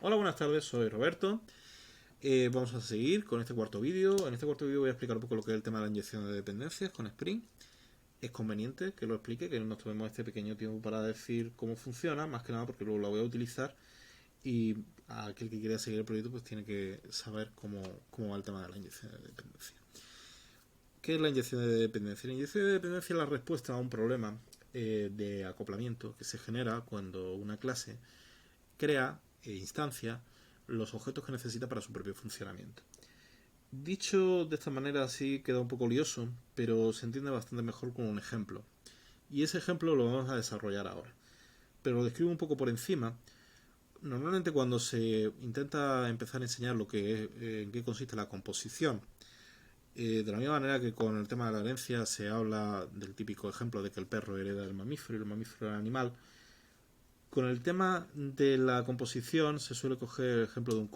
Hola, buenas tardes, soy Roberto. Vamos a seguir con este cuarto vídeo. En este cuarto vídeo voy a explicar un poco lo que es el tema de la inyección de dependencias con Spring. Es conveniente que lo explique, que nos tomemos este pequeño tiempo para decir cómo funciona, más que nada porque luego lo voy a utilizar y aquel que quiera seguir el proyecto pues tiene que saber cómo va el tema de la inyección de dependencia. ¿Qué es la inyección de dependencia? La inyección de dependencia es la respuesta a un problema de acoplamiento que se genera cuando una clase crea e instancia los objetos que necesita para su propio funcionamiento. Dicho de esta manera sí queda un poco lioso, pero se entiende bastante mejor con un ejemplo. Y ese ejemplo lo vamos a desarrollar ahora. Pero lo describo un poco por encima. Normalmente cuando se intenta empezar a enseñar lo que es, en qué consiste la composición, de la misma manera que con el tema de la herencia se habla del típico ejemplo de que el perro hereda del mamífero y el mamífero del animal, con el tema de la composición se suele coger el ejemplo de un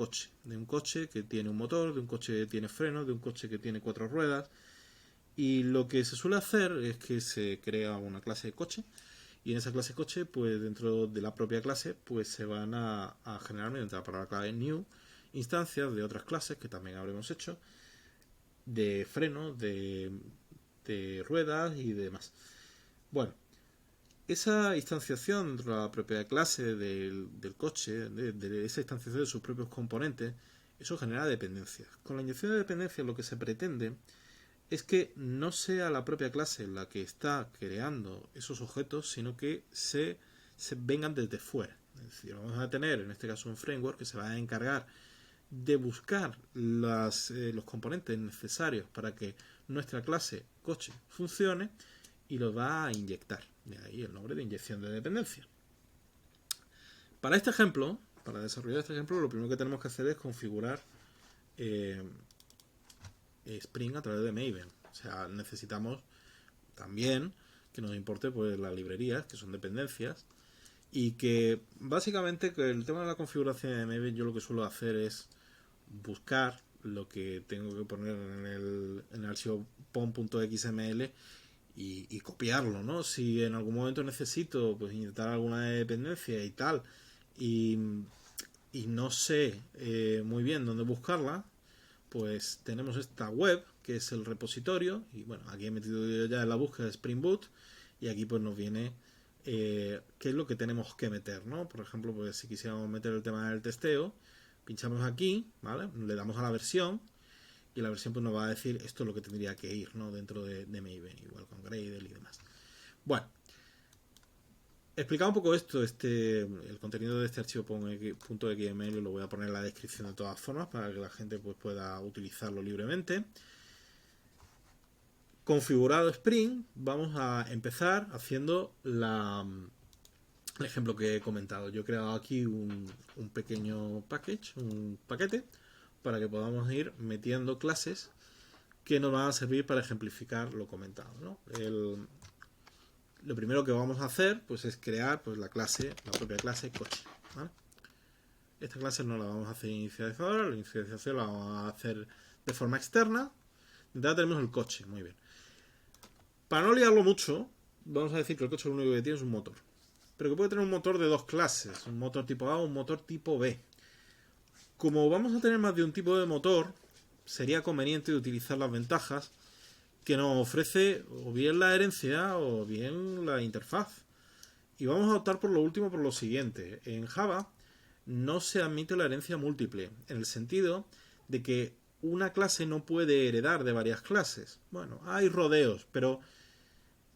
coche que tiene un motor, de un coche que tiene frenos, de un coche que tiene 4 ruedas, y lo que se suele hacer es que se crea una clase de coche y en esa clase de coche, pues dentro de la propia clase, pues se van a generar mediante la palabra clave new instancias de otras clases que también habremos hecho, de frenos, de ruedas y demás. Bueno, esa instanciación dentro de la propia clase del coche, de esa instanciación de sus propios componentes, eso genera dependencias. Con la inyección de dependencias lo que se pretende es que no sea la propia clase la que está creando esos objetos, sino que se vengan desde fuera. Es decir, vamos a tener en este caso un framework que se va a encargar de buscar los componentes necesarios para que nuestra clase coche funcione y los va a inyectar. De ahí el nombre de inyección de dependencia. Para este ejemplo, para desarrollar este ejemplo, lo primero que tenemos que hacer es configurar Spring a través de Maven. O sea, necesitamos también que nos importe pues las librerías, que son dependencias, y que básicamente que el tema de la configuración de Maven yo lo que suelo hacer es buscar lo que tengo que poner en el archivo pom.xml y copiarlo, ¿no? Si en algún momento necesito pues inyectar alguna dependencia y tal y, y no sé muy bien dónde buscarla, pues tenemos esta web que es el repositorio y bueno, aquí he metido ya en la búsqueda de Spring Boot y aquí pues nos viene qué es lo que tenemos que meter, ¿no? Por ejemplo, pues si quisiéramos meter el tema del testeo, pinchamos aquí, ¿vale? Le damos a la versión y la versión pues nos va a decir esto es lo que tendría que ir, ¿no? Dentro de Maven, igual con Gradle y demás. Bueno, explicado un poco esto, el contenido de este archivo .xml lo voy a poner en la descripción de todas formas para que la gente pues pueda utilizarlo libremente. Configurado Spring, vamos a empezar haciendo el ejemplo que he comentado. Yo he creado aquí un pequeño un paquete, para que podamos ir metiendo clases que nos van a servir para ejemplificar lo comentado, ¿no? Lo primero que vamos a hacer pues es crear pues la propia clase coche, ¿vale? Esta clase no la vamos a hacer inicializadora, la inicialización la vamos a hacer de forma externa. Ya tenemos el coche, muy bien. Para no liarlo mucho, vamos a decir que el coche lo único que tiene es un motor, pero que puede tener un motor de dos clases, un motor tipo A o un motor tipo B. Como vamos a tener más de un tipo de motor, sería conveniente utilizar las ventajas que nos ofrece o bien la herencia o bien la interfaz. Y vamos a optar por lo último, por lo siguiente. En Java no se admite la herencia múltiple, en el sentido de que una clase no puede heredar de varias clases. Bueno, hay rodeos, pero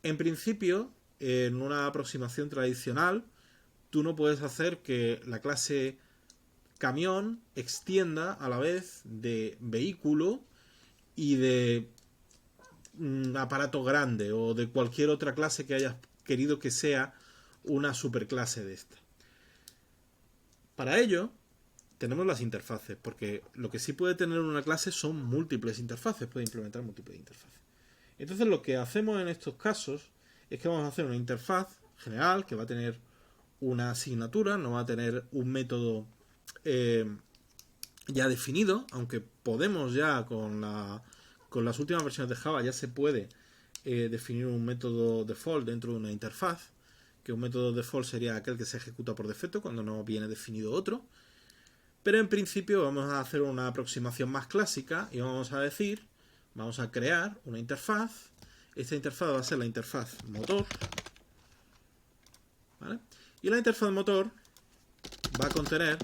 en principio, en una aproximación tradicional, tú no puedes hacer que la clase camión extienda a la vez de vehículo y de aparato grande o de cualquier otra clase que hayas querido que sea una superclase de esta. Para ello tenemos las interfaces, porque lo que sí puede tener una clase son múltiples interfaces, puede implementar múltiples interfaces. Entonces lo que hacemos en estos casos es que vamos a hacer una interfaz general que va a tener una asignatura, no va a tener un método ya definido, aunque podemos ya con las últimas versiones de Java ya se puede definir un método default dentro de una interfaz, que un método default sería aquel que se ejecuta por defecto cuando no viene definido otro. Pero en principio vamos a hacer una aproximación más clásica y vamos a decir, vamos a crear una interfaz. Esta interfaz va a ser la interfaz motor, ¿vale? Y la interfaz motor va a contener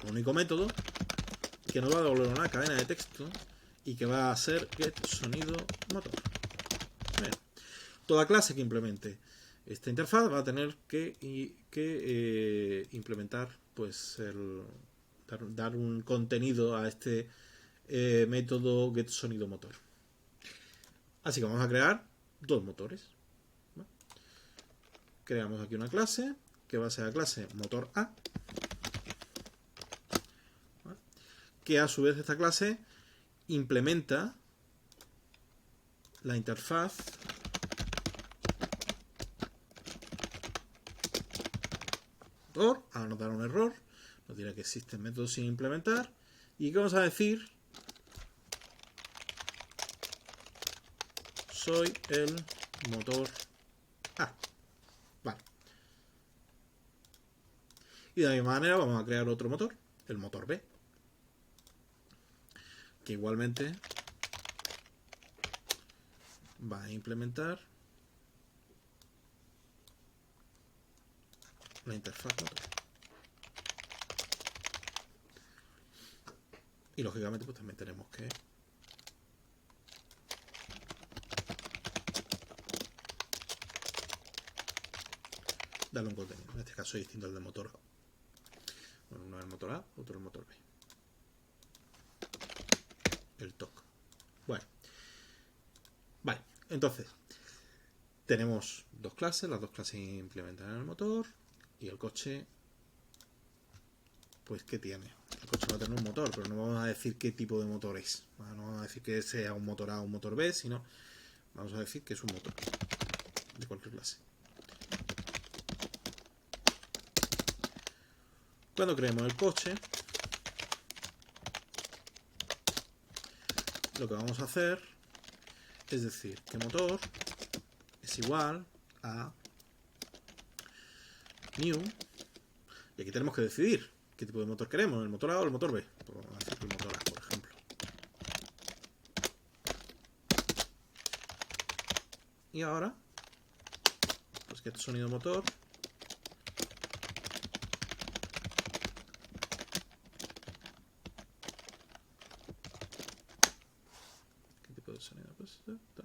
un único método que nos va a devolver una cadena de texto y que va a ser getSonidoMotor. Toda clase que implemente esta interfaz va a tener que implementar, pues, dar un contenido a este método getSonidoMotor. Así que vamos a crear dos motores. ¿Vale? Creamos aquí una clase que va a ser la clase motor A, ¿vale? Que a su vez esta clase implementa la interfaz motor. Ahora nos dará un error, nos dirá que existen métodos sin implementar y que vamos a decir: soy el motor A. Vale. Y de la misma manera vamos a crear otro motor, el motor B, que igualmente va a implementar la interfaz motor. Y lógicamente pues también tenemos que darle un contenido. En este caso es distinto al del motor A. Bueno, uno es el motor A, otro el motor B. El TOC. Bueno. Vale, entonces tenemos dos clases, las dos clases implementan en el motor y el coche, pues, ¿qué tiene? El coche va a tener un motor, pero no vamos a decir qué tipo de motor es. No vamos a decir que sea un motor A o un motor B, sino vamos a decir que es un motor de cualquier clase. Cuando creemos el coche, lo que vamos a hacer es decir que motor es igual a new, y aquí tenemos que decidir qué tipo de motor queremos, el motor A o el motor B. Pues vamos a decir que el motor A, por ejemplo. Y ahora, pues getSonidoMotor ¿qué tipo de sonido? Pues está.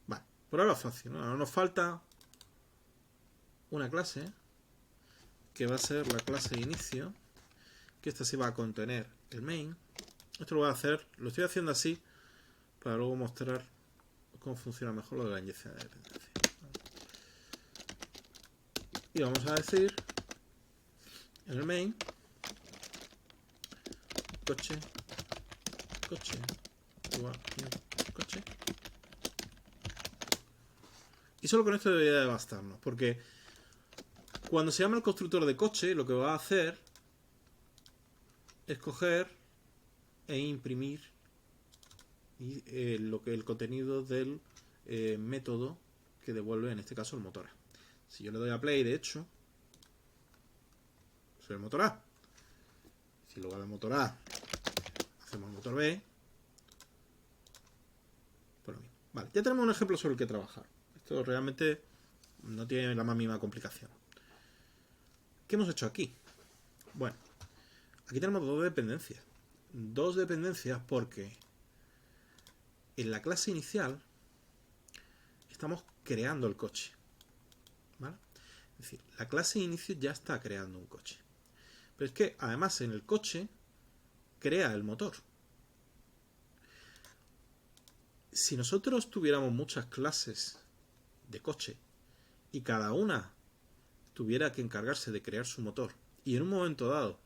Vale, por ahora fácil, ¿no? Ahora nos falta una clase que va a ser la clase de inicio, que esta sí va a contener el main. Esto lo voy a hacer, lo estoy haciendo así para luego mostrar cómo funciona mejor lo de la inyección de dependencia. Y vamos a decir en el main coche igual coche. Y solo con esto debería de bastarnos, porque cuando se llama el constructor de coche, lo que va a hacer es coger e imprimir el contenido del método que devuelve, en este caso, el motor A. Si yo le doy a play, de hecho, soy el motor A. Si en lugar del motor A hacemos el motor B, pues lo mismo. Vale, ya tenemos un ejemplo sobre el que trabajar. Esto realmente no tiene la más mínima complicación. ¿Qué hemos hecho aquí? Bueno, aquí tenemos dos dependencias. Dos dependencias porque en la clase inicial estamos creando el coche, ¿vale? Es decir, la clase inicio ya está creando un coche. Pero es que además en el coche crea el motor. Si nosotros tuviéramos muchas clases de coche y cada una tuviera que encargarse de crear su motor y en un momento dado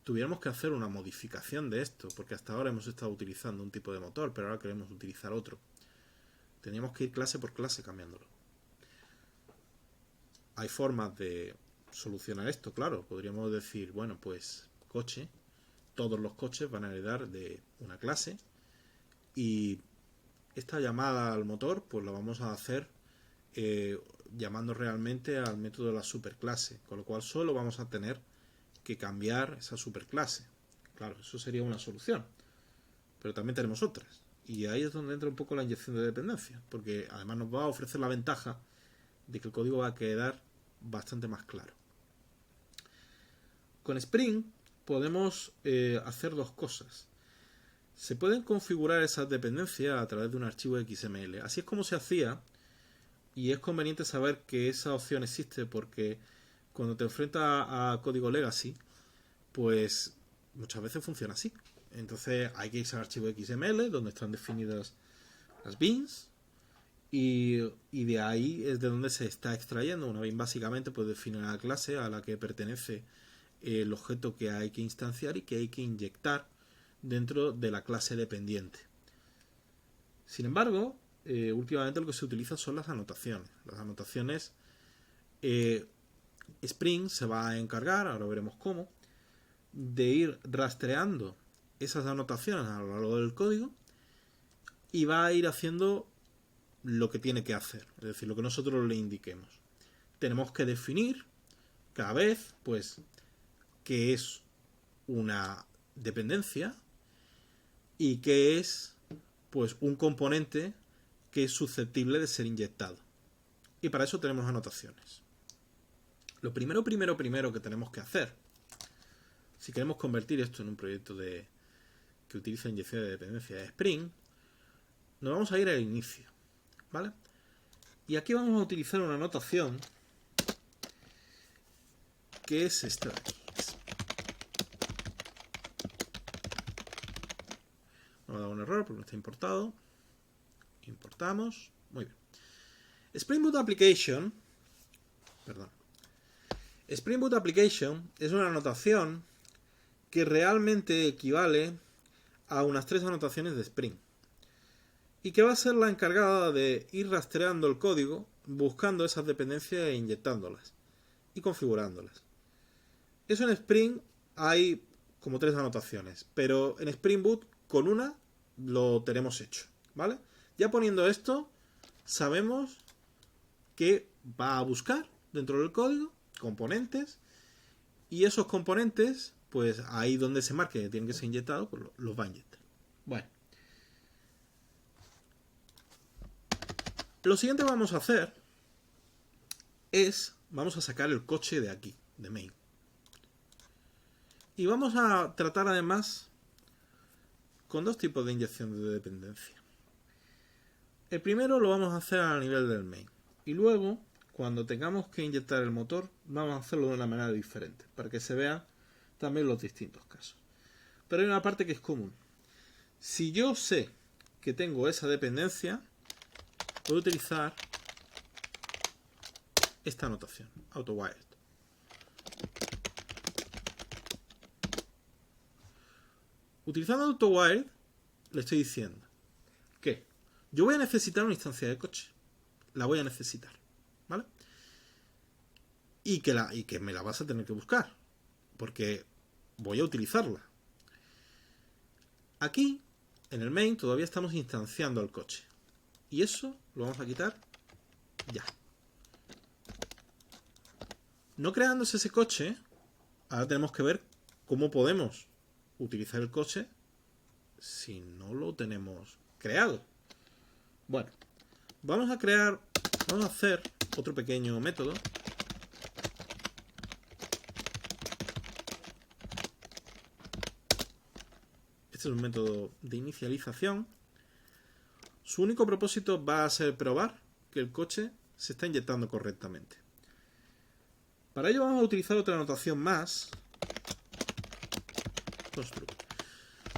tuviéramos que hacer una modificación de esto, porque hasta ahora hemos estado utilizando un tipo de motor, pero ahora queremos utilizar otro, tendríamos que ir clase por clase cambiándolo. Hay formas de solucionar esto, claro. Podríamos decir, bueno, pues coche todos los coches van a heredar de una clase y esta llamada al motor pues la vamos a hacer llamando realmente al método de la superclase, con lo cual solo vamos a tener que cambiar esa superclase. Claro, eso sería una solución, pero también tenemos otras, y ahí es donde entra un poco la inyección de dependencia, porque además nos va a ofrecer la ventaja de que el código va a quedar bastante más claro. Con Spring podemos hacer dos cosas. Se pueden configurar esas dependencias a través de un archivo XML. Así es como se hacía, y es conveniente saber que esa opción existe porque cuando te enfrentas a código legacy, pues muchas veces funciona así. Entonces hay que irse al archivo XML donde están definidas las beans y de ahí es de donde se está extrayendo. Una bean básicamente pues define la clase a la que pertenece el objeto que hay que instanciar y que hay que inyectar dentro de la clase dependiente. Sin embargo, últimamente lo que se utiliza son las anotaciones. Las anotaciones Spring se va a encargar, ahora veremos cómo, de ir rastreando esas anotaciones a lo largo del código y va a ir haciendo lo que tiene que hacer, es decir, lo que nosotros le indiquemos. Tenemos que definir cada vez, pues, qué es una dependencia y qué es, pues, un componente que es susceptible de ser inyectado. Y para eso tenemos anotaciones. Lo primero que tenemos que hacer, si queremos convertir esto en un proyecto que utiliza inyección de dependencia de Spring, nos vamos a ir al inicio, ¿vale? Y aquí vamos a utilizar una anotación que es esta de aquí. Nos ha dado un error porque no está importado. Importamos. Muy bien. Spring Boot Application es una anotación que realmente equivale a unas 3 anotaciones de Spring y que va a ser la encargada de ir rastreando el código, buscando esas dependencias e inyectándolas y configurándolas. Eso en Spring hay como 3 anotaciones, pero en Spring Boot con una lo tenemos hecho, ¿vale? Ya poniendo esto, sabemos que va a buscar dentro del código componentes y esos componentes, pues ahí donde se marque que tienen que ser inyectados, pues los va a inyectar. Bueno. Lo siguiente que vamos a hacer es, vamos a sacar el coche de aquí, de main. Y vamos a tratar además con dos tipos de inyección de dependencia. El primero lo vamos a hacer a nivel del main. Y luego, cuando tengamos que inyectar el motor, vamos a hacerlo de una manera diferente, para que se vean también los distintos casos. Pero hay una parte que es común. Si yo sé que tengo esa dependencia, puedo utilizar esta anotación, AutoWired. Utilizando AutoWired, le estoy diciendo que yo voy a necesitar una instancia de coche. La voy a necesitar, ¿vale? Y que me la vas a tener que buscar, porque voy a utilizarla. Aquí, en el main, todavía estamos instanciando al coche. Y eso lo vamos a quitar ya. No creándose ese coche, ahora tenemos que ver cómo podemos utilizar el coche si no lo tenemos creado. Bueno, vamos a hacer otro pequeño método. Este es un método de inicialización. Su único propósito va a ser probar que el coche se está inyectando correctamente. Para ello vamos a utilizar otra anotación más. Construct.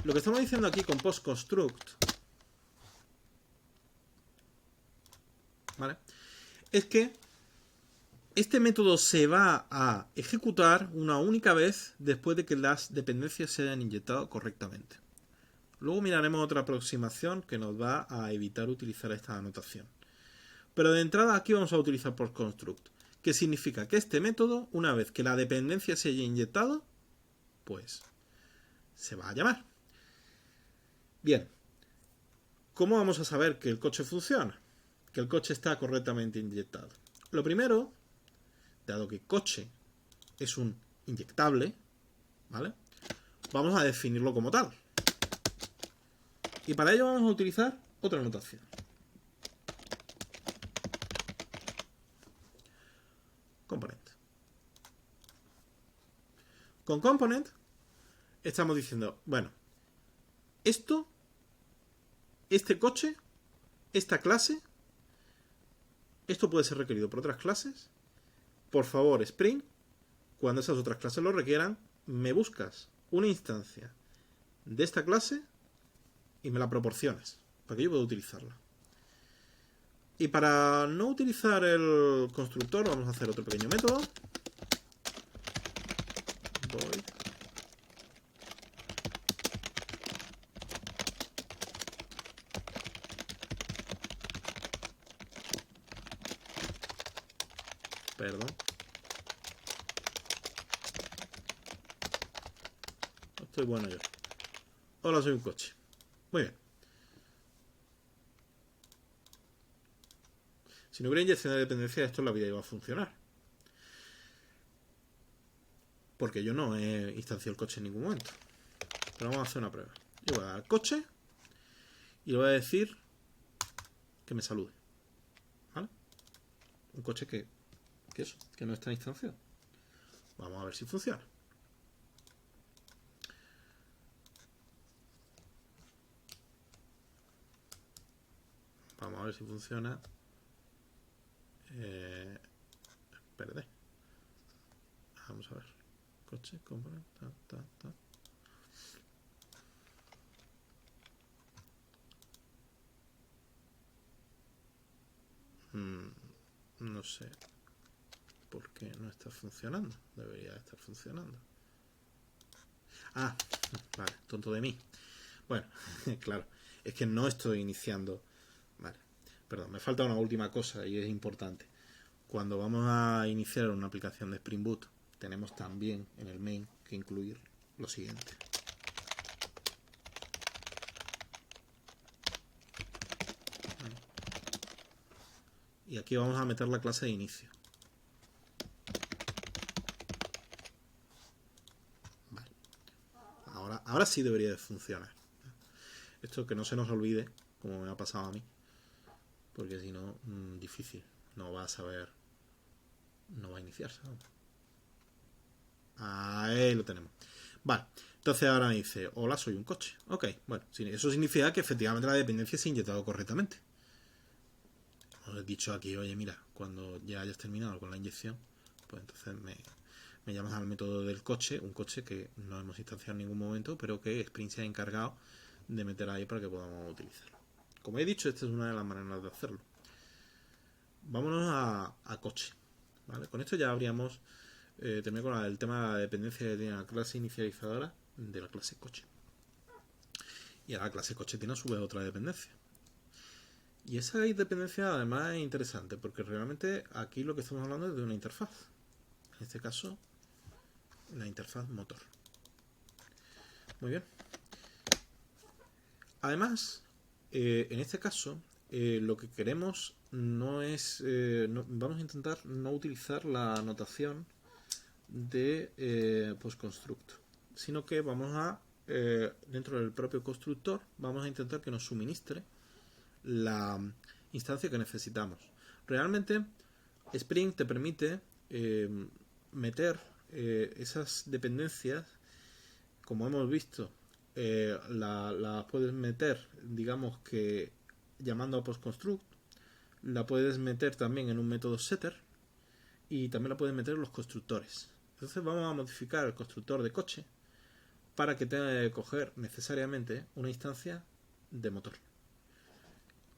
Lo que estamos diciendo aquí con postConstruct, ¿vale?, es que este método se va a ejecutar una única vez después de que las dependencias se hayan inyectado correctamente. Luego miraremos otra aproximación que nos va a evitar utilizar esta anotación. Pero de entrada aquí vamos a utilizar postConstruct, que significa que este método, una vez que la dependencia se haya inyectado, pues se va a llamar. Bien, ¿cómo vamos a saber que el coche funciona? Que el coche está correctamente inyectado. Lo primero, dado que coche es un inyectable, ¿vale? Vamos a definirlo como tal. Y para ello vamos a utilizar otra notación. Component. Con component estamos diciendo, bueno, este coche, esta clase, esto puede ser requerido por otras clases. Por favor, Spring, cuando esas otras clases lo requieran, me buscas una instancia de esta clase y me la proporciones para que yo pueda utilizarla. Y para no utilizar el constructor, vamos a hacer otro pequeño método. Void. Perdón. Estoy bueno yo. Hola, soy un coche. Muy bien. Si no hubiera inyección de dependencia, esto en la vida iba a funcionar. Porque yo no he instanciado el coche en ningún momento. Pero vamos a hacer una prueba. Yo voy a dar al coche y le voy a decir que me salude. ¿Vale? Un coche que no está instanciado. Vamos a ver si funciona. Vamos a ver si funciona. Perdé. Vamos a ver. Coche, compra, ta. No sé por qué no está funcionando. Debería estar funcionando. Ah, vale, tonto de mí. Bueno, claro, es que no estoy iniciando. Vale, perdón, me falta una última cosa y es importante. Cuando vamos a iniciar una aplicación de Spring Boot, tenemos también en el main que incluir lo siguiente. Y aquí vamos a meter la clase de inicio. Vale. Ahora sí debería de funcionar. Esto que no se nos olvide, como me ha pasado a mí. Porque si no, difícil. No va a saber. No va a iniciarse. Ahí lo tenemos. Vale. Entonces ahora me dice, hola, soy un coche. Ok, bueno, eso significa que efectivamente la dependencia se ha inyectado correctamente. Os he dicho aquí, oye, mira, cuando ya hayas terminado con la inyección, pues entonces me llamas al método del coche, un coche que no hemos instanciado en ningún momento, pero que Spring se ha encargado de meter ahí para que podamos utilizarlo. Como he dicho, esta es una de las maneras de hacerlo. Vámonos a coche. ¿Vale? Con esto ya habríamos terminado con el tema de la dependencia que tiene la clase inicializadora de la clase coche. Y ahora la clase coche tiene a su vez otra dependencia. Y esa dependencia además es interesante porque realmente aquí lo que estamos hablando es de una interfaz. En este caso, la interfaz motor. Muy bien. Además, en este caso, lo que queremos no es... vamos a intentar no utilizar la notación de postconstruct, sino que vamos a, dentro del propio constructor, vamos a intentar que nos suministre la instancia que necesitamos. Realmente Spring te permite meter esas dependencias, como hemos visto, las puedes meter, digamos que llamando a postconstruct, la puedes meter también en un método setter y también la puedes meter en los constructores. Entonces vamos a modificar el constructor de coche para que tenga que coger necesariamente una instancia de motor.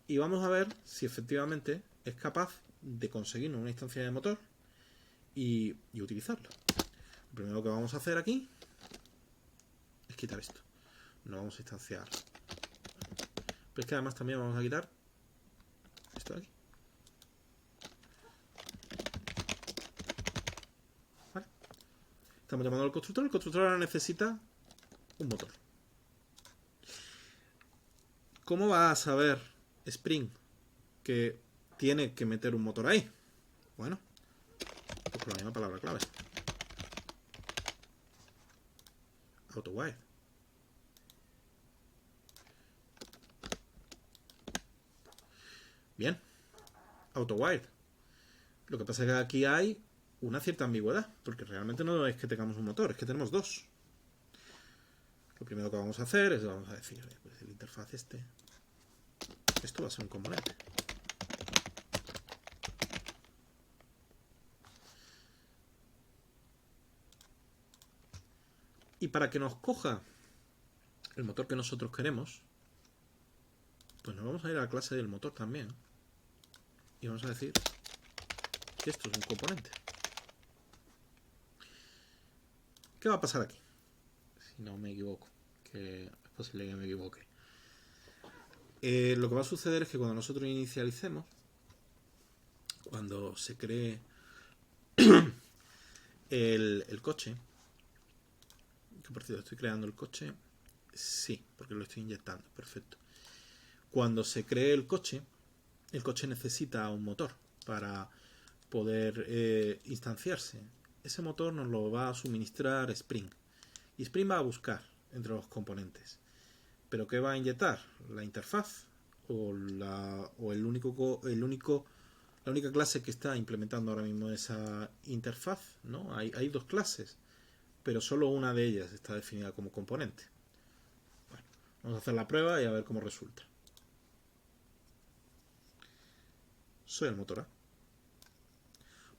Y vamos a ver si efectivamente es capaz de conseguir una instancia de motor y utilizarlo. Lo primero que vamos a hacer aquí es quitar esto. No vamos a instanciar. Pero es que además también vamos a quitar esto de aquí. ¿Vale? Estamos llamando al constructor. El constructor ahora necesita un motor. ¿Cómo va a saber Spring que tiene que meter un motor ahí? Bueno, pues con la misma palabra clave. AutoWire. Bien, AutoWire. Lo que pasa es que aquí hay una cierta ambigüedad, porque realmente no es que tengamos un motor, es que tenemos dos. Lo primero que vamos a hacer es, vamos a decir, pues el interfaz esto va a ser un componente. Y para que nos coja el motor que nosotros queremos, pues nos vamos a ir a la clase del motor también. Y vamos a decir que esto es un componente. ¿Qué va a pasar aquí? Si no me equivoco, que es posible que me equivoque. Lo que va a suceder es que cuando nosotros inicialicemos, cuando se cree el coche, que por cierto estoy creando el coche, sí, porque lo estoy inyectando, perfecto. Cuando se cree el coche necesita un motor para poder instanciarse. Ese motor nos lo va a suministrar Spring. Y Spring va a buscar entre los componentes. ¿Pero qué va a inyectar? ¿La interfaz? ¿O la única clase que está implementando ahora mismo esa interfaz? ¿No? Hay dos clases, pero solo una de ellas está definida como componente. Bueno, vamos a hacer la prueba y a ver cómo resulta. Soy el motor A.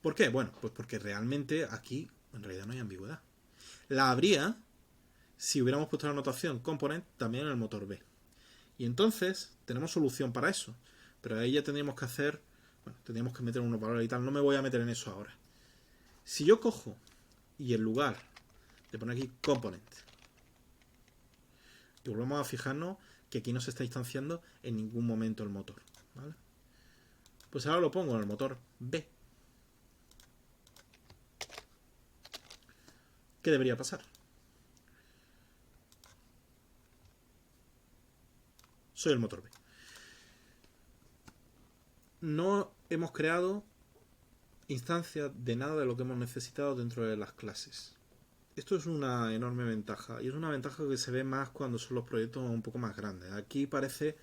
¿Por qué? Bueno, pues porque realmente aquí en realidad no hay ambigüedad. La habría si hubiéramos puesto la notación component también en el motor B. Y entonces tenemos solución para eso. Pero ahí ya tendríamos que hacer, bueno, tendríamos que meter unos valores y tal. No me voy a meter en eso ahora. Si yo cojo y en lugar de poner aquí component, y volvemos a fijarnos que aquí no se está instanciando en ningún momento el motor, ¿vale? Pues ahora lo pongo en el motor B. ¿Qué debería pasar? Soy el motor B. No hemos creado instancias de nada de lo que hemos necesitado dentro de las clases. Esto es una enorme ventaja, y es una ventaja que se ve más cuando son los proyectos un poco más grandes. Aquí parece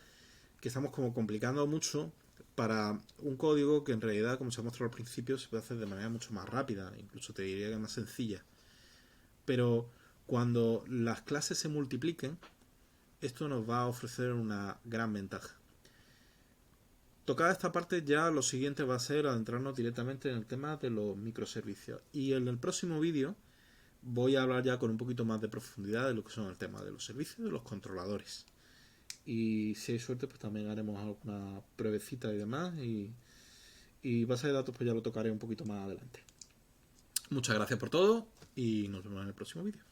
que estamos como complicando mucho para un código que en realidad, como se ha mostrado al principio, se puede hacer de manera mucho más rápida, incluso te diría que más sencilla. Pero cuando las clases se multipliquen, esto nos va a ofrecer una gran ventaja. Tocada esta parte, ya lo siguiente va a ser adentrarnos directamente en el tema de los microservicios. Y en el próximo vídeo voy a hablar ya con un poquito más de profundidad de lo que son el tema de los servicios y de los controladores. Y si hay suerte, pues también haremos alguna pruebecita y demás. Y base de datos, pues ya lo tocaré un poquito más adelante. Muchas gracias por todo y nos vemos en el próximo vídeo.